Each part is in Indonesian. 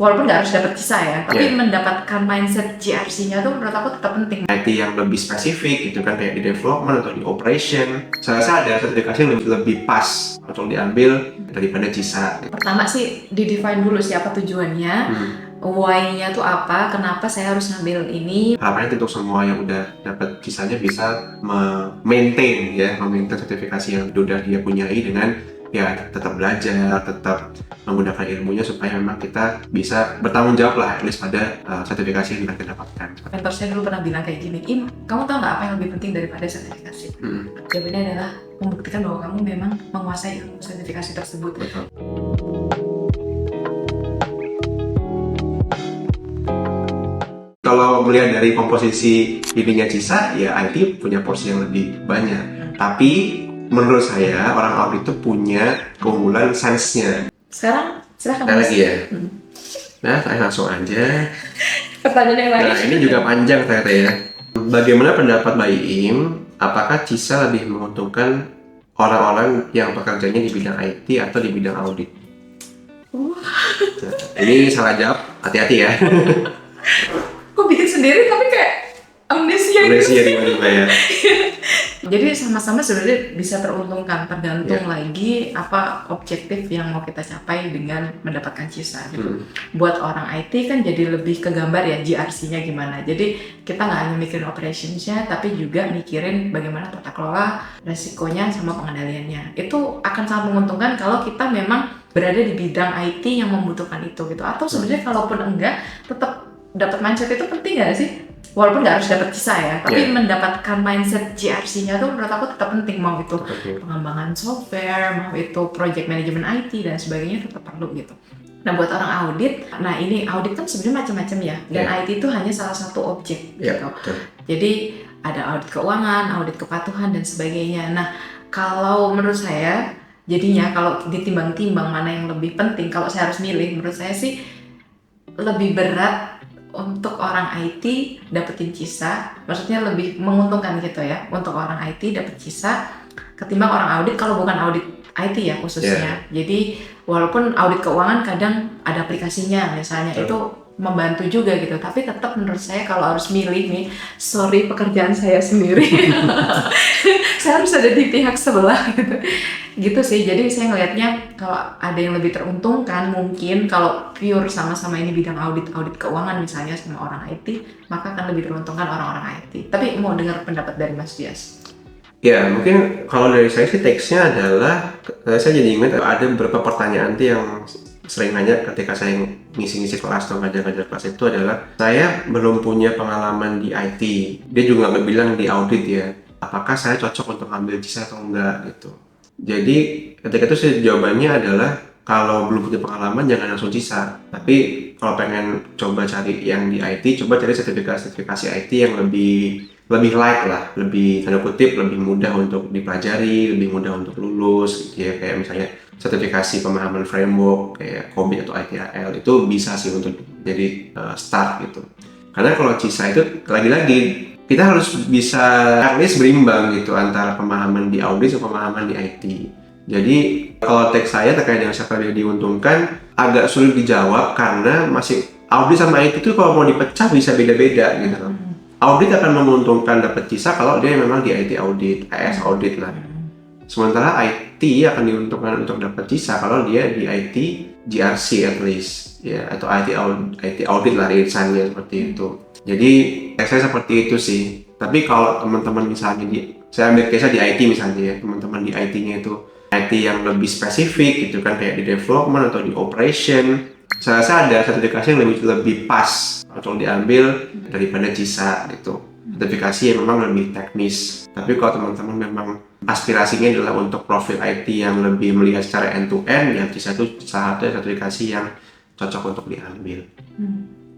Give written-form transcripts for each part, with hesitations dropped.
walaupun nggak harus dapat CISA ya, tapi Yeah. mendapatkan mindset GRC-nya tuh menurut aku tetap penting. IT yang lebih spesifik gitu kan, kayak di development atau di operation, saya rasa ada sertifikasi yang lebih pas untuk diambil daripada CISA. Pertama sih di-define dulu siapa tujuannya, why-nya tuh apa, kenapa saya harus ngambil ini. Harapannya untuk semua yang udah dapat CISA-nya bisa maintain sertifikasi yang udah dia punyai dengan ya tetap belajar, tetap menggunakan ilmunya supaya memang kita bisa bertanggung jawab lah at least pada sertifikasi yang kita dapatkan. Mentor saya dulu pernah bilang kayak gini, Im, kamu tahu nggak apa yang lebih penting daripada sertifikasi? Jawabannya adalah membuktikan bahwa kamu memang menguasai ilmu sertifikasi tersebut. Betul. Kalau melihat dari komposisi ininya CISA, ya IT punya porsi yang lebih banyak. Tapi menurut saya orang audit itu punya keunggulan sense-nya. Sekarang silahkan. Ada lagi ya? Nah, saya langsung aja. Pertanyaan yang lain. Nah, ini juga panjang ternyata ya. Bagaimana pendapat Mbak Iim? Apakah CISA lebih menguntungkan orang-orang yang pekerjaannya di bidang IT atau di bidang audit? Nah, ini salah jawab, hati-hati ya. Kok bikin sendiri tapi kayak amnesia tiba-tiba ya. Jadi sama-sama sebenarnya bisa teruntungkan, tergantung lagi apa objektif yang mau kita capai dengan mendapatkan CISA gitu. Buat orang IT kan jadi lebih kegambar ya GRC-nya gimana. Jadi kita nggak hanya mikirin operations-nya, tapi juga mikirin bagaimana tata kelola, resikonya, sama pengendaliannya. Itu akan sangat menguntungkan kalau kita memang berada di bidang IT yang membutuhkan itu gitu. Atau sebenarnya kalaupun enggak, tetap dapat mindset itu penting nggak sih? Walaupun nggak harus dapat CISA ya, tapi mendapatkan mindset GRC-nya tuh menurut aku tetap penting. Mau itu pengembangan software, mau itu project management IT dan sebagainya tetap perlu gitu. Nah buat orang audit, nah ini audit kan sebenarnya macam-macam ya, dan IT itu hanya salah satu objek gitu. Jadi ada audit keuangan, audit kepatuhan dan sebagainya. Nah kalau menurut saya, jadinya kalau ditimbang-timbang mana yang lebih penting, kalau saya harus milih, menurut saya sih lebih berat untuk orang IT dapetin CISA, maksudnya lebih menguntungkan gitu ya untuk orang IT dapet CISA ketimbang orang audit kalau bukan audit IT ya khususnya. Jadi walaupun audit keuangan kadang ada aplikasinya misalnya, itu membantu juga gitu, tapi tetap menurut saya kalau harus milih nih, sorry pekerjaan saya sendiri, saya harus ada di pihak sebelah gitu sih. Jadi saya ngelihatnya kalau ada yang lebih teruntungkan mungkin kalau pure sama-sama ini bidang audit keuangan misalnya sama orang IT, maka akan lebih teruntungkan orang-orang IT. Tapi mau dengar pendapat dari Mas Dias? Ya mungkin kalau dari saya sih teksnya adalah, saya jadi ingat ada beberapa pertanyaan tuh yang sering nanya ketika saya ngisi-ngisi kelas atau ngajar-ngajar kelas itu adalah, saya belum punya pengalaman di IT, dia juga nggak bilang di audit ya, apakah saya cocok untuk ambil CISA atau enggak gitu. Jadi ketika itu sih jawabannya adalah kalau belum punya pengalaman jangan langsung CISA, tapi kalau pengen coba cari yang di IT, coba cari sertifikasi IT yang lebih light lah, lebih tanda kutip lebih mudah untuk dipelajari, lebih mudah untuk lulus gitu ya, kayak misalnya sertifikasi pemahaman framework kayak COBIT atau ITIL, itu bisa sih untuk jadi start gitu. Karena kalau CISA itu lagi-lagi kita harus bisa at least berimbang gitu antara pemahaman di audit dan pemahaman di IT. Jadi kalau teks saya terkait dengan siapa yang diuntungkan agak sulit dijawab karena masih audit sama IT itu kalau mau dipecah bisa beda-beda gitu. Audit akan menguntungkan dapat CISA kalau dia memang di IT audit, AS audit lah. Sementara IT akan diuntungkan untuk dapat CISA kalau dia di IT GRC at least ya, atau IT audit lah irisannya seperti itu. Jadi saya seperti itu sih. Tapi kalau teman-teman misalnya saya ambil case di IT misalnya ya, teman-teman di IT-nya itu IT yang lebih spesifik gitu kan, kayak di development atau di operation, saya rasa ada sertifikasi yang lebih pas untuk diambil daripada CISA gitu. Sertifikasi yang memang lebih teknis. Tapi kalau teman-teman memang aspirasinya adalah untuk profil IT yang lebih melihat secara end-to-end, ya CISA itu salah satu sertifikasi yang cocok untuk diambil.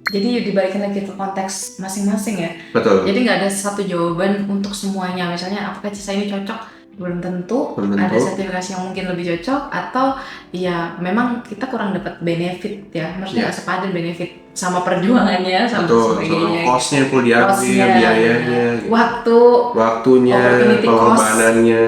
Jadi dibalikin lagi ke konteks masing-masing ya. Betul. Jadi nggak ada satu jawaban untuk semuanya. Misalnya apakah CISA ini cocok? Belum tentu. Ada sertifikasi yang mungkin lebih cocok, atau ya memang kita kurang dapat benefit ya. Maksudnya nggak sepadan benefit sama perjuangannya sama sebagainya. Cost-nya perlu diambil, biayanya, waktunya, pengorbanannya.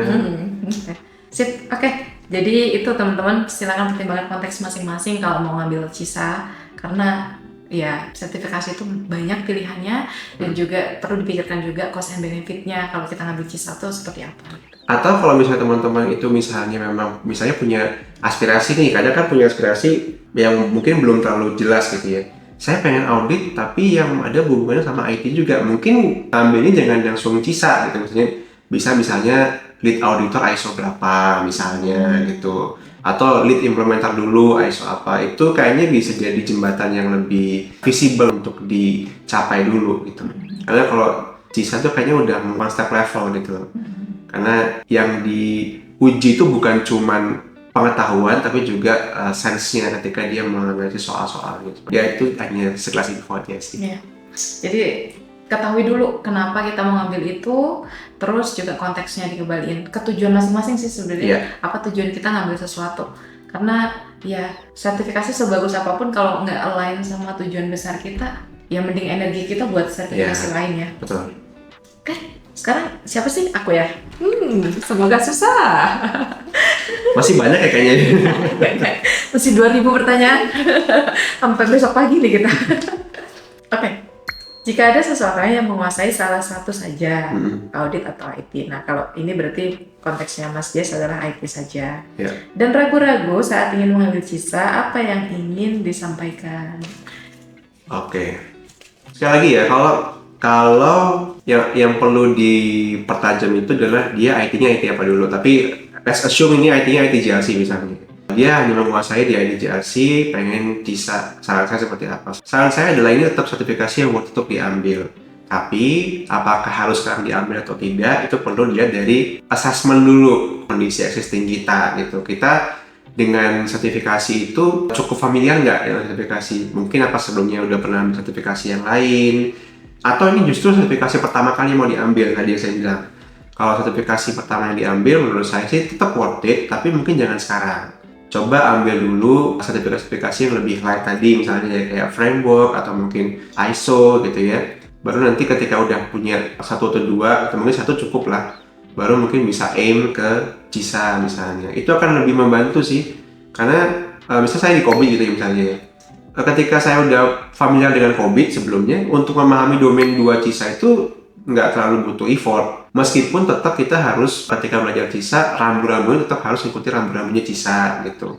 Sip, oke. Jadi itu teman-teman silakan pertimbangkan konteks masing-masing kalau mau ngambil CISA. karena ya sertifikasi itu banyak pilihannya dan juga perlu dipikirkan juga cost and benefitnya kalau kita ngambil CISA itu seperti apa. Atau kalau misalnya teman-teman itu misalnya punya aspirasi nih, kadang kan punya aspirasi yang mungkin belum terlalu jelas gitu ya. Saya pengen audit tapi yang ada hubungannya sama IT juga. Mungkin ambilnya jangan langsung CISA gitu, maksudnya bisa misalnya lead auditor ISO berapa misalnya gitu. Atau lead implementer dulu ISO apa, itu kayaknya bisa jadi jembatan yang lebih visible untuk dicapai dulu gitu. Karena kalau CISA tuh kayaknya udah one step level gitu. Karena yang diuji itu bukan cuman pengetahuan tapi juga sense-nya ketika dia menganalisis soal-soal gitu. Ya itu hanya sekelas info aja sih. Yeah. Jadi ketahui dulu kenapa kita mau ngambil itu, terus juga konteksnya dikembaliin ke tujuan masing-masing sih sebenarnya. Yeah. Apa tujuan kita ngambil sesuatu? Karena ya sertifikasi sebagus apapun kalau nggak align sama tujuan besar kita, ya mending energi kita buat sertifikasi lainnya. Betul. Oke, sekarang siapa sih? Aku ya? Semoga susah. Masih banyak ya kayaknya. Masih 2000 pertanyaan. Sampai besok pagi nih kita. Oke. Jika ada seseorang yang menguasai salah satu saja, audit atau IT. Nah, kalau ini berarti konteksnya Mas Jess adalah IT saja. Yeah. Dan ragu-ragu saat ingin mengambil CISA, apa yang ingin disampaikan? Oke. Sekali lagi ya, kalau yang perlu dipertajam itu adalah dia IT-nya IT apa dulu. Tapi let's assume ini IT-nya IT JLC misalnya. Dia hanya menguasai di IT JLC, pengen CISA. Saran saya seperti apa? Saran saya adalah ini tetap sertifikasi yang worth untuk diambil. Tapi apakah harus sekarang diambil atau tidak, itu perlu dilihat dari assessment dulu kondisi existing kita gitu. Kita dengan sertifikasi itu cukup familiar nggak dengan sertifikasi? Mungkin apa sebelumnya udah pernah ambil sertifikasi yang lain? Atau ini justru sertifikasi pertama kali mau diambil, tadi yang saya bilang. Kalau sertifikasi pertama yang diambil, menurut saya sih tetap worth it, tapi mungkin jangan sekarang. Coba ambil dulu sertifikasi yang lebih light tadi, misalnya kayak framework atau mungkin ISO gitu ya. Baru nanti ketika udah punya 1 atau 2, atau mungkin 1 cukup lah, baru mungkin bisa aim ke CISA misalnya. Itu akan lebih membantu sih, karena misalnya saya di COVID gitu ya misalnya ya. Ketika saya udah familiar dengan COVID sebelumnya, untuk memahami domain 2 CISA itu nggak terlalu butuh effort. Meskipun tetap kita harus ketika belajar CISA, rambu-rambunya tetap harus ikuti rambu-rambunya CISA gitu.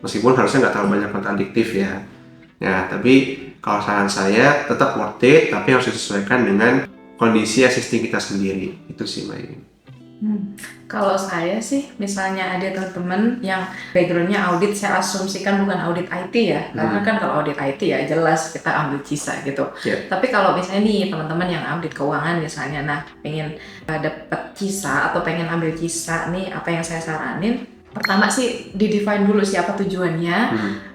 Meskipun harusnya nggak terlalu banyak kontradiktif ya. Ya, tapi kalau saran saya tetap worth it, tapi harus disesuaikan dengan kondisi existing kita sendiri. Itu sih Mbak Yuni. Kalau saya sih, misalnya ada teman-teman yang backgroundnya audit, saya asumsikan bukan audit IT ya, karena kan kalau audit IT ya jelas kita ambil CISA gitu. Yeah. Tapi kalau misalnya nih teman-teman yang audit keuangan misalnya, nah pengen dapat CISA atau pengen ambil CISA nih, apa yang saya saranin? Pertama sih di-define dulu siapa tujuannya.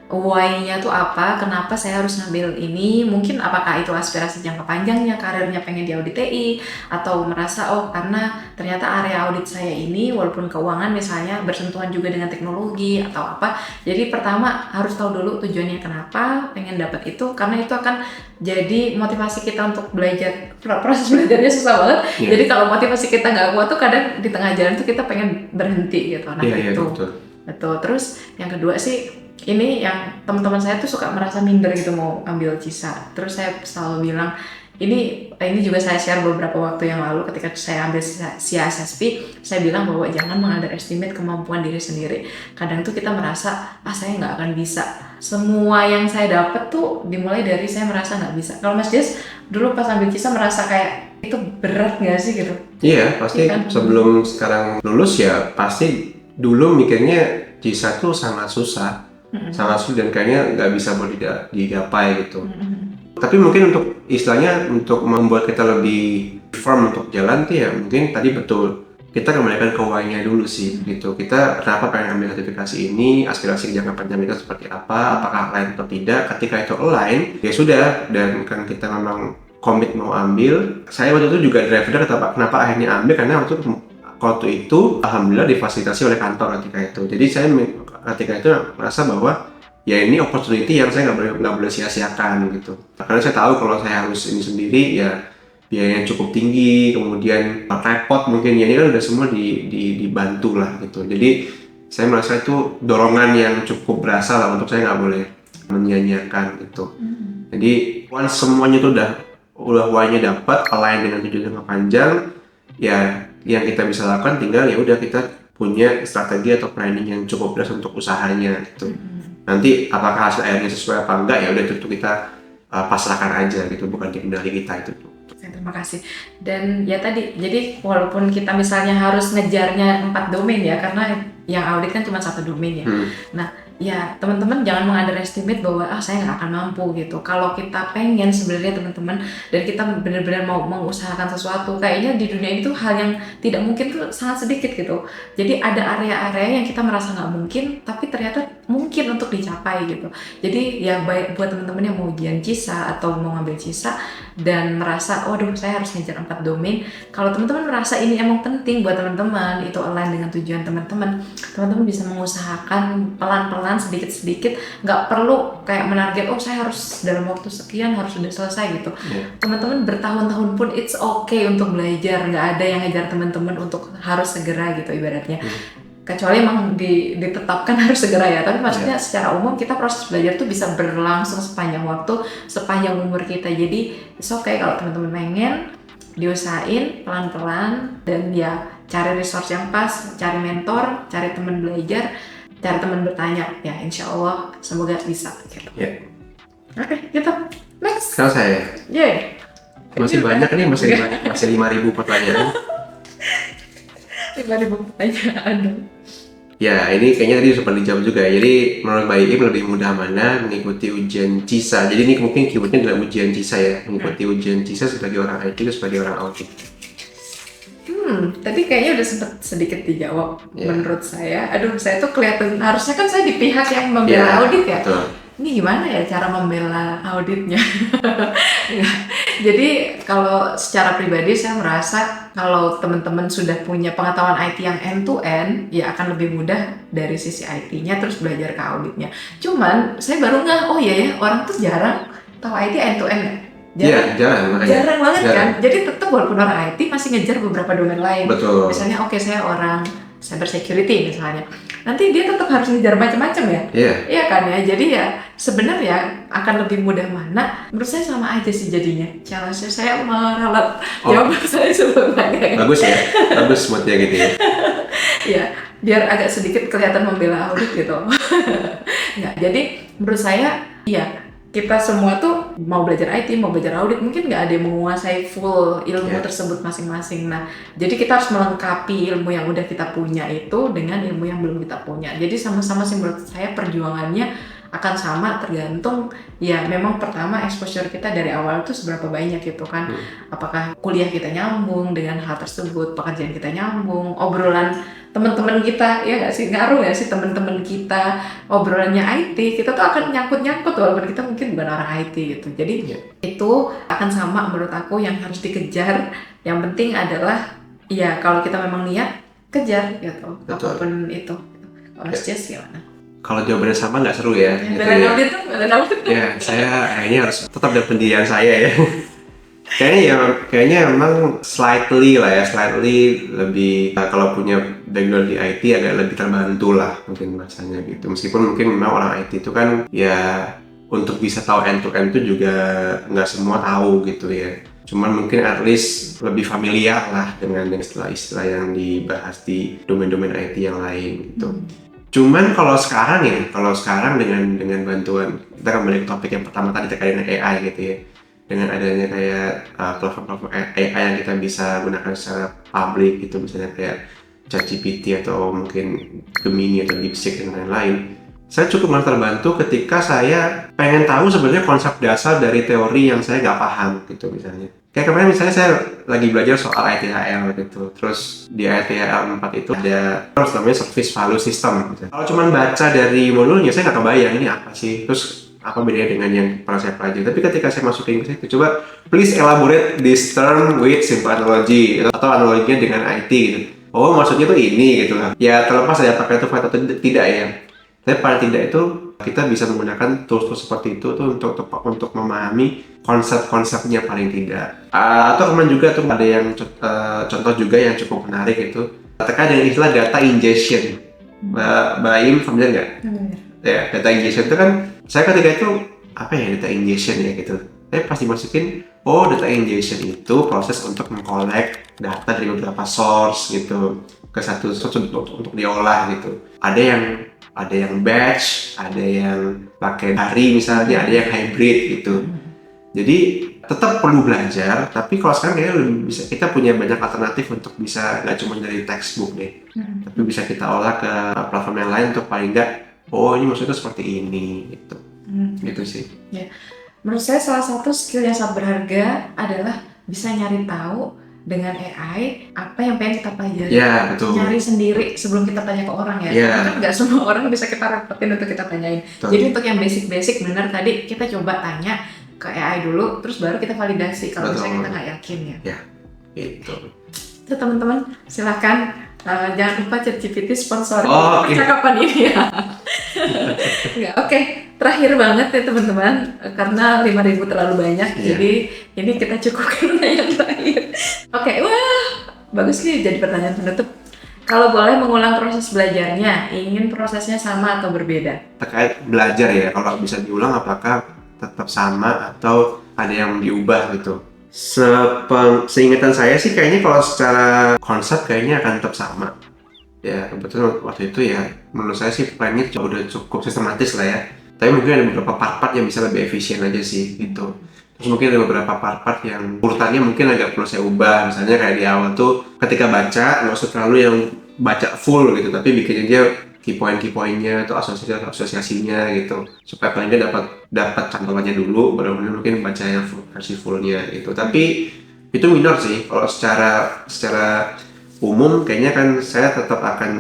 Why-nya tuh apa, kenapa saya harus ngambil ini, mungkin apakah itu aspirasi jangka panjangnya, karirnya pengen di audit TI, atau merasa karena ternyata area audit saya ini walaupun keuangan misalnya bersentuhan juga dengan teknologi atau apa. Jadi pertama harus tahu dulu tujuannya kenapa pengen dapat itu, karena itu akan jadi motivasi kita untuk belajar. Proses belajarnya susah banget. Jadi kalau motivasi kita nggak kuat tuh kadang di tengah jalan tuh kita pengen berhenti gitu. Nah itu betul. Terus yang kedua sih, ini yang teman-teman saya tuh suka merasa minder gitu mau ambil CISA. Terus saya selalu bilang, ini juga saya share beberapa waktu yang lalu ketika saya ambil CISSP, saya bilang bahwa jangan meng-underestimate kemampuan diri sendiri. Kadang tuh kita merasa, saya nggak akan bisa. Semua yang saya dapat tuh dimulai dari saya merasa nggak bisa. Kalau Mas Jess dulu pas ambil CISA merasa kayak itu berat nggak sih gitu? Iya, pasti kan? Sebelum sekarang lulus ya pasti dulu mikirnya CISA tuh sangat susah. Sangat sulit dan kayaknya nggak bisa digapai gitu. Tapi mungkin untuk istilahnya untuk membuat kita lebih firm untuk jalan tuh ya mungkin tadi betul kita kembalikan ke why-nya dulu sih gitu. Kita kenapa pengen ambil sertifikasi ini, aspirasi jangka panjang kita seperti apa, apakah align atau tidak. Ketika itu align ya sudah, dan kan kita memang komit mau ambil. Saya waktu itu juga driver kenapa akhirnya ambil, karena waktu itu alhamdulillah difasilitasi oleh kantor ketika itu. Jadi saya ketika itu merasa bahwa ya ini opportunity yang saya nggak boleh sia-siakan gitu. Karena saya tahu kalau saya harus ini sendiri ya biayanya cukup tinggi, kemudian repot mungkin ya, ini kan udah semua dibantu lah gitu. Jadi saya merasa itu dorongan yang cukup berasa lah untuk saya nggak boleh menyia-nyiakan gitu. Jadi once semuanya tuh udah why-nya dapat, align dengan tujuan jangka panjang, ya yang kita bisa lakukan tinggal ya udah kita punya strategi atau planning yang cukup jelas untuk usahanya gitu. Nanti apakah hasil akhirnya sesuai apa enggak ya udah itu kita pasrahkan aja gitu, bukan di kendali kita itu. Terima kasih. Dan ya tadi, jadi walaupun kita misalnya harus ngejarnya 4 domain ya, karena yang audit kan cuma 1 domain ya. Nah, ya teman-teman jangan mengunderestimate bahwa saya nggak akan mampu gitu. Kalau kita pengen sebenarnya teman-teman, dan kita benar-benar mau mengusahakan sesuatu, kayaknya di dunia itu hal yang tidak mungkin tuh sangat sedikit gitu. Jadi ada area-area yang kita merasa nggak mungkin, tapi ternyata mungkin untuk dicapai gitu. Jadi ya baik buat teman-teman yang mau ujian CISA atau mau ngambil CISA dan merasa, waduh saya harus ngejar 4 domain. Kalau teman-teman merasa ini emang penting buat teman-teman, itu align dengan tujuan teman-teman bisa mengusahakan pelan-pelan sedikit-sedikit, nggak perlu kayak menarget, saya harus dalam waktu sekian harus sudah selesai gitu. Teman-teman bertahun-tahun pun it's okay untuk belajar, nggak ada yang ngejar teman-teman untuk harus segera gitu ibaratnya. Kecuali emang ditetapkan harus segera ya, tapi maksudnya secara umum kita proses belajar tuh bisa berlangsung sepanjang waktu, sepanjang umur kita. Jadi it's okay kalau teman-teman pengen, diusahain pelan-pelan, dan ya cari resource yang pas, cari mentor, cari teman belajar, cari teman bertanya, ya insya Allah semoga bisa gitu. Oke, kita next. Sekarang saya. Masih banyak nih, masih 5.000 pertanyaan. 5.000 pertanyaan. Ya, ini kayaknya tadi sempat dijawab juga. Jadi menurut Mbak Iim lebih mudah mana mengikuti ujian CISA? Jadi ini mungkin keywordnya adalah ujian CISA ya, mengikuti ujian CISA sebagai orang IT atau sebagai orang audit. Tadi kayaknya udah sempat sedikit dijawab. Menurut saya, saya tuh kelihatan, harusnya kan saya di pihak yang membela audit ya. Betul. Ini gimana ya cara membela auditnya? Jadi kalau secara pribadi saya merasa kalau teman-teman sudah punya pengetahuan IT yang end to end, ya akan lebih mudah dari sisi IT-nya terus belajar ke auditnya. Cuman saya baru orang tuh jarang tahu IT end to end. Jarang banget kan. Jadi tetap walaupun orang IT masih ngejar beberapa domain lain. Betul. Misalnya saya orang cyber security misalnya, nanti dia tetap harus ngejar macam-macam ya. Iya kan ya. Jadi ya sebenarnya akan lebih mudah mana? Menurut saya sama aja sih jadinya. Challenge-nya saya meralat jawaban saya sebelumnya. Bagus ya. Bagus moodnya gitu ya. Ya, biar agak sedikit kelihatan membela audit gitu. Nggak, jadi menurut saya kita semua tuh mau belajar IT, mau belajar audit, mungkin nggak ada yang menguasai full ilmu tersebut masing-masing. Nah, jadi kita harus melengkapi ilmu yang udah kita punya itu dengan ilmu yang belum kita punya. Jadi sama-sama sih menurut saya perjuangannya akan sama, tergantung ya memang pertama exposure kita dari awal tuh seberapa banyak gitu kan. Apakah kuliah kita nyambung dengan hal tersebut, pekerjaan kita nyambung, obrolan teman-teman kita ya nggak sih, ngaruh ya sih teman-teman kita, obrolannya IT, kita tuh akan nyangkut-nyangkut walaupun kita mungkin bukan orang IT gitu. Jadi itu akan sama menurut aku yang harus dikejar. Yang penting adalah ya kalau kita memang niat, kejar gitu. Betul. Apapun itu. Kalau Mas Jess gimana? Kalau jawabannya sama nggak seru ya. Audit tuh. Ya, saya kayaknya harus tetap dengan pendirian saya ya. Kayaknya emang slightly lebih kalau punya background di IT agak lebih terbantu lah mungkin bahasanya gitu. Meskipun mungkin memang orang IT itu kan ya untuk bisa tahu end to end itu juga nggak semua tahu gitu ya. Cuman mungkin at least lebih familiar lah dengan istilah-istilah yang dibahas di domain-domain IT yang lain gitu. Cuman kalau sekarang dengan bantuan, kita kembali ke topik yang pertama tadi terkait dengan AI gitu ya. Dengan adanya kayak platform-platform AI yang kita bisa gunakan secara publik gitu, misalnya kayak ChatGPT atau mungkin Gemini atau DeepSeek dan lain-lain. Saya cukup merasa terbantu ketika saya pengen tahu sebenarnya konsep dasar dari teori yang saya nggak paham gitu misalnya. Kayak kemarin misalnya saya lagi belajar soal ITHL gitu, terus di ITHL 4 itu ada namanya Service Value System gitu. Kalau cuma baca dari modulnya saya nggak kebayang ini apa sih, terus apa bedanya dengan yang pernah saya pelajari. Tapi ketika saya masukin ke situ, coba please elaborate this term with simple analogy atau analoginya dengan IT gitu. Oh maksudnya tuh ini gitu lah. Ya terlepas saya pakai itu atau tidak ya. Tapi paling tidak itu kita bisa menggunakan tools-tools seperti itu tuh untuk memahami konsep-konsepnya paling tidak. Atau kemarin juga tuh ada yang contoh juga yang cukup menarik itu terkait dengan istilah data ingestion. Mbak Im familiar nggak? Ya, data ingestion itu kan saya ketika itu apa ya, data ingestion ya gitu. Saya pasti masukin, oh data ingestion itu proses untuk mengkolek data dari beberapa source gitu ke satu source untuk diolah gitu. Ada yang batch, ada yang pakai hari misalnya, ada yang hybrid gitu. Jadi tetap perlu belajar, tapi kalau sekarang kayaknya lebih bisa, kita punya banyak alternatif untuk bisa nggak cuma dari textbook deh, tapi bisa kita olah ke platform yang lain untuk paling nggak, oh ini maksudnya seperti ini gitu, gitu sih. Ya. Menurut saya salah satu skill yang sangat berharga adalah bisa nyari tahu dengan AI apa yang pengen kita pelajari. Ya betul. Nyari sendiri sebelum kita tanya ke orang ya. Karena nggak semua orang bisa kita repotin untuk kita tanyain. Betul. Jadi untuk yang basic benar tadi kita coba tanya ke AI dulu, terus baru kita validasi kalau misalnya kita nggak yakin ya. Ya, itu. Tuh teman-teman, silakan jangan lupa ChatGPT sponsor Okay. percakapan ini ya. Oke. Terakhir banget ya teman-teman, karena 5.000 terlalu banyak, jadi ini kita cukupkan yang terakhir. Oke, wah bagus nih jadi pertanyaan penutup. Kalau boleh mengulang proses belajarnya, ingin prosesnya sama atau berbeda? Terkait belajar ya, kalau bisa diulang apakah tetap sama atau ada yang diubah gitu? Seingatan saya sih kayaknya kalau secara konsep kayaknya akan tetap sama. Ya kebetulan waktu itu ya menurut saya sih plannya udah cukup sistematis lah ya. Tapi mungkin ada beberapa part-part yang bisa lebih efisien aja sih gitu. Terus mungkin ada beberapa part-part yang urutannya mungkin agak perlu saya ubah. Misalnya kayak di awal tuh ketika baca nggak usah terlalu yang baca full gitu, tapi bikin aja key point-nya atau asosiasinya gitu, supaya paling dia dapat cantolannya dulu, baru mungkin baca yang versi fullnya gitu. Tapi itu minor sih. Kalau secara umum kayaknya kan saya tetap akan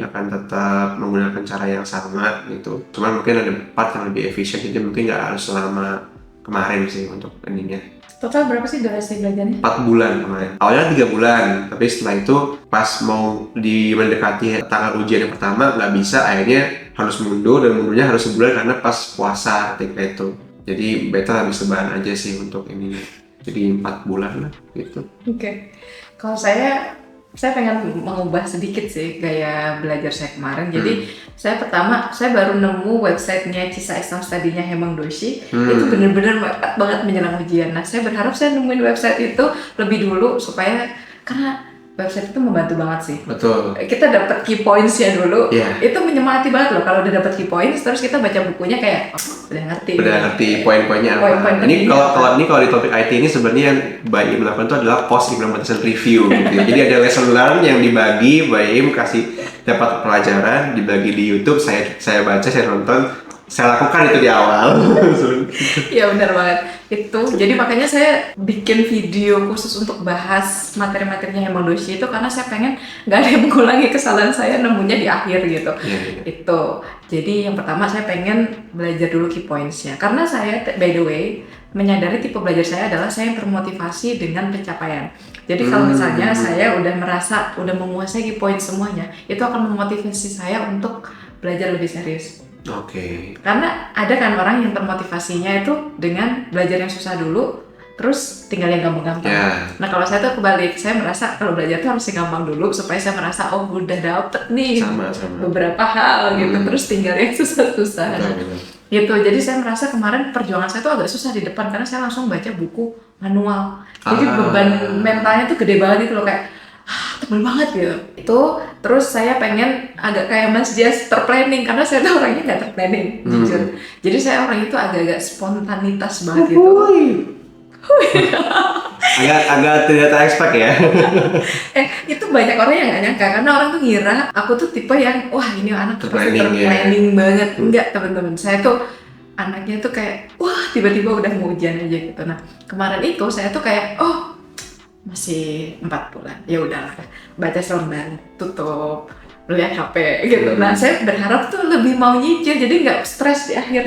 tetap menggunakan cara yang sama gitu. Cuma mungkin ada part yang lebih efisien, jadi mungkin nggak harus selama kemarin sih untuk ininya. Total berapa sih durasi belajarnya? 4 bulan kemarin. Awalnya 3 bulan, tapi setelah itu pas mau mendekati tanggal ujian yang pertama nggak bisa, akhirnya harus mundur, dan mundurnya harus sebulan karena pas puasa ketika itu. Jadi better habis lebaran aja sih untuk ini. Jadi 4 bulan lah gitu. Oke. Kalau saya pengen mengubah sedikit sih gaya belajar saya kemarin. Jadi saya baru nemu websitenya Cisa Islam Study-nya Hemang Doshi. Itu benar-benar mepet banget menjelang ujian. Nah saya berharap saya nemuin website itu lebih dulu supaya, karena website itu membantu banget sih. Betul. Kita dapat key points-nya dulu. Yeah. Itu menyemangati banget loh kalau udah dapat key points, terus kita baca bukunya kayak udah ngerti poin-poinnya apa. Ini kalau di topik IT ini sebenarnya yang Mbak Im lakukan itu adalah post implementation review gitu. Jadi ada lesson learn yang dibagi, Mbak Im kasih dapat pelajaran, dibagi di YouTube, saya baca, saya nonton, saya lakukan itu di awal. Iya benar banget itu. Jadi makanya saya bikin video khusus untuk bahas materi-materinya Hemang Doshi itu, karena saya pengen nggak ada yang mengulangi kesalahan saya nemunya di akhir gitu. Itu. Jadi yang pertama saya pengen belajar dulu key points-nya, karena saya by the way menyadari tipe belajar saya adalah saya yang termotivasi dengan pencapaian. Jadi kalau misalnya saya udah merasa udah menguasai key points semuanya, itu akan memotivasi saya untuk belajar lebih serius. Oke. Karena ada kan orang yang termotivasinya itu dengan belajar yang susah dulu, terus tinggal yang gampang-gampang. Nah kalau saya tuh kebalik, saya merasa kalau belajar tuh harus yang gampang dulu supaya saya merasa oh udah dapet nih beberapa hal gitu, terus tinggal yang susah-susah. Gitu. Jadi saya merasa kemarin perjuangan saya tuh agak susah di depan karena saya langsung baca buku manual. Jadi beban mentalnya tuh gede banget gitu loh, kayak tebel banget gitu. Itu terus saya pengen agak kayak Mas Jas terplanning, karena saya tuh orangnya nggak terplanning jujur. Jadi saya orang itu agak-agak spontanitas banget gitu. agak tidak ter-expect ya. Itu banyak orang yang nggak nyangka, karena orang tuh ngira aku tuh tipe yang wah ini anak pasti terplanning banget. Enggak teman-teman, saya tuh anaknya tuh kayak wah tiba-tiba udah mau ujian aja gitu. Nah kemarin itu saya tuh kayak masih 4 bulan, ya udahlah baca selembar, tutup, lihat HP gitu. Nah saya berharap tuh lebih mau nyicil, jadi nggak stres di akhir.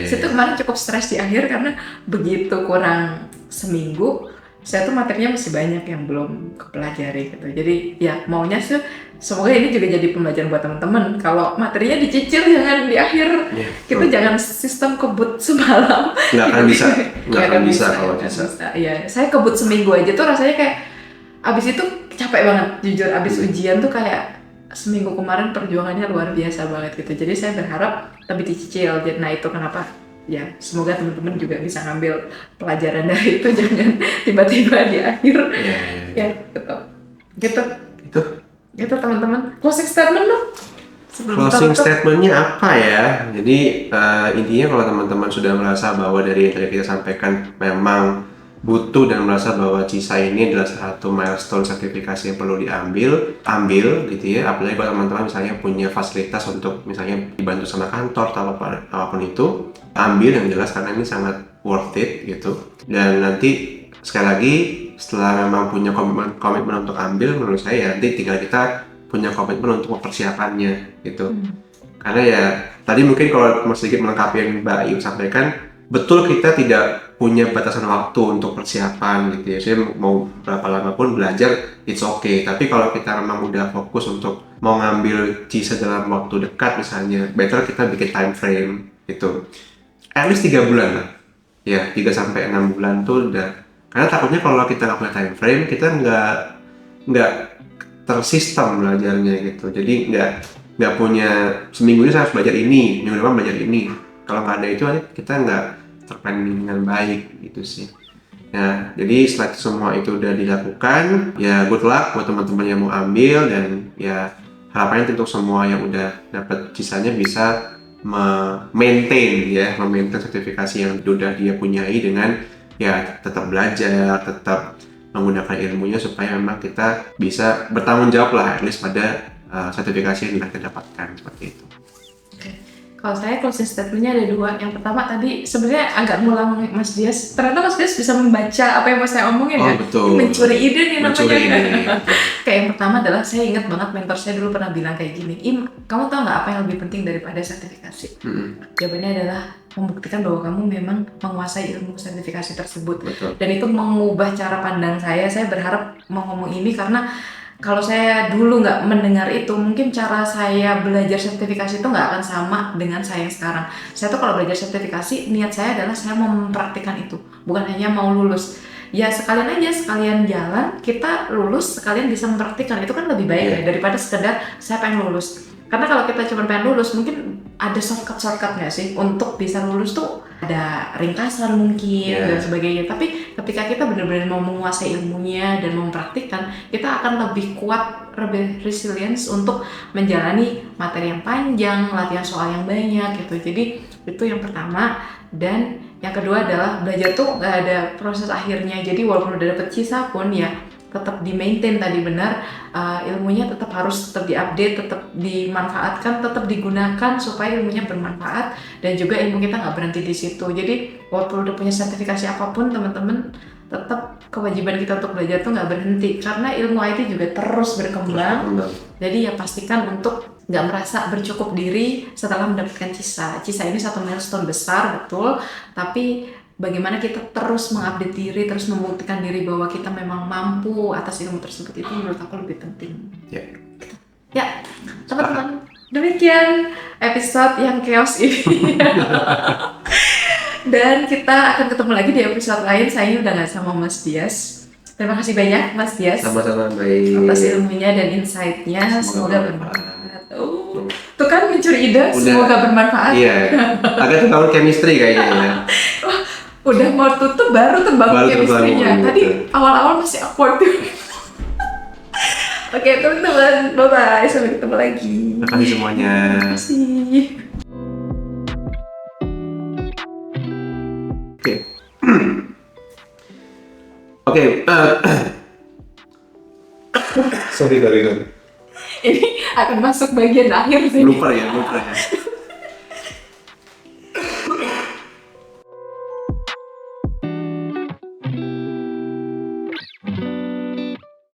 Saya tuh kemarin cukup stres di akhir karena begitu kurang seminggu saya tuh materinya masih banyak yang belum kepelajari gitu. Jadi ya maunya sih semoga ini juga jadi pembelajaran buat teman-teman. Kalau materinya dicicil jangan di akhir. Kita jangan sistem kebut semalam. Nggak akan bisa kalau bisa. Iya, saya kebut seminggu aja tuh rasanya kayak abis itu capek banget jujur. Abis ujian tuh kayak seminggu kemarin perjuangannya luar biasa banget gitu. Jadi saya berharap lebih dicicil. Nah itu kenapa ya semoga teman-teman juga bisa ngambil pelajaran dari itu, jangan tiba-tiba di akhir ya gitu gitu teman-teman. Closing statement dong. Closing statementnya apa ya? Jadi intinya kalau teman-teman sudah merasa bahwa dari yang tadi kita sampaikan memang butuh dan merasa bahwa CISA ini adalah salah satu milestone sertifikasi yang perlu ambil gitu ya. Apalagi kalau teman-teman misalnya punya fasilitas untuk misalnya dibantu sama kantor atau apapun itu, ambil yang jelas karena ini sangat worth it gitu. Dan nanti sekali lagi setelah memang punya komitmen untuk ambil, menurut saya nanti tinggal kita punya komitmen untuk mempersiapannya gitu. Karena ya tadi mungkin kalau sedikit melengkapi yang Mbak Ayu sampaikan, betul kita tidak punya batasan waktu untuk persiapan gitu ya. Saya mau berapa lama pun belajar, it's okay. Tapi kalau kita memang udah fokus untuk mau ngambil CISA dalam waktu dekat misalnya, better kita bikin time frame gitu. At least 3 bulan lah. Ya, 3-6 bulan tuh udah. Karena takutnya kalau kita nggak punya time frame, kita nggak tersistem belajarnya gitu. Jadi nggak punya seminggu ini saya harus belajar ini, minggu depan belajar ini. Kalau nggak ada itu kita nggak terplanning dengan baik gitu sih. Nah, jadi setelah itu semua itu udah dilakukan, ya good luck buat teman-teman yang mau ambil, dan ya harapannya untuk semua yang udah dapat CISA-nya bisa maintain sertifikasi yang udah dia punyai dengan ya tetap belajar, tetap menggunakan ilmunya supaya memang kita bisa bertanggung jawab lah at least pada sertifikasi yang kita dapatkan seperti itu. Kalau saya closing statement-nya ada 2. Yang pertama tadi sebenarnya agak ngulang Mas Dias. Ternyata Mas Dias bisa membaca apa yang mau saya omongin ya. Betul. Mencuri ide nih namanya. Ide. Kayak yang pertama adalah saya ingat banget mentor saya dulu pernah bilang kayak gini. Im, kamu tahu nggak apa yang lebih penting daripada sertifikasi? Jawabannya adalah membuktikan bahwa kamu memang menguasai ilmu sertifikasi tersebut. Betul. Dan itu mengubah cara pandang saya. Saya berharap mau ngomong ini karena kalau saya dulu nggak mendengar itu, mungkin cara saya belajar sertifikasi itu nggak akan sama dengan saya yang sekarang. Saya tuh kalau belajar sertifikasi, niat saya adalah saya mau mempraktikkan itu, bukan hanya mau lulus. Ya sekalian jalan, kita lulus, sekalian bisa mempraktikkan, itu kan lebih baik ya daripada sekedar saya pengen lulus. Karena kalau kita cuma pengen lulus, mungkin ada shortcut nggak sih untuk bisa lulus tuh, ada ringkasan mungkin dan sebagainya. Tapi ketika kita benar-benar mau menguasai ilmunya dan mempraktikkan, kita akan lebih kuat, lebih resilience untuk menjalani materi yang panjang, latihan soal yang banyak gitu. Jadi itu yang pertama. Dan yang kedua adalah belajar tuh nggak ada proses akhirnya. Jadi walaupun udah dapet CISA pun ya tetap di-maintain tadi benar, ilmunya tetap harus tetap di-update, tetap dimanfaatkan, tetap digunakan supaya ilmunya bermanfaat, dan juga ilmu kita nggak berhenti di situ. Jadi walaupun udah punya sertifikasi apapun teman-teman, tetap kewajiban kita untuk belajar tuh nggak berhenti, karena ilmu IT juga terus berkembang. Jadi ya pastikan untuk nggak merasa bercukup diri setelah mendapatkan CISA. CISA ini satu milestone besar betul, tapi bagaimana kita terus mengupdate diri, terus membuktikan diri bahwa kita memang mampu atas ilmu tersebut, itu menurut aku lebih penting. Ya, teman-teman, demikian episode yang chaos ini. Dan kita akan ketemu lagi di episode lain. Saya udah nggak sama Mas Dias. Terima kasih banyak Mas Dias. Sama-sama, baik. Atas ilmunya dan insight-nya. Semoga bermanfaat. Tuh kan mencuri ide, semoga bermanfaat. Iya, agak terbangun chemistry kayaknya ya. Udah mau tutup baru terbangun chemistry-nya. Tadi awal-awal masih awkward. Oke teman-teman, bye-bye. Sampai ketemu lagi. Terima kasih semuanya. Terima kasih. Oke. Sorry. Ini akan masuk bagian akhir sih. Lupa ya.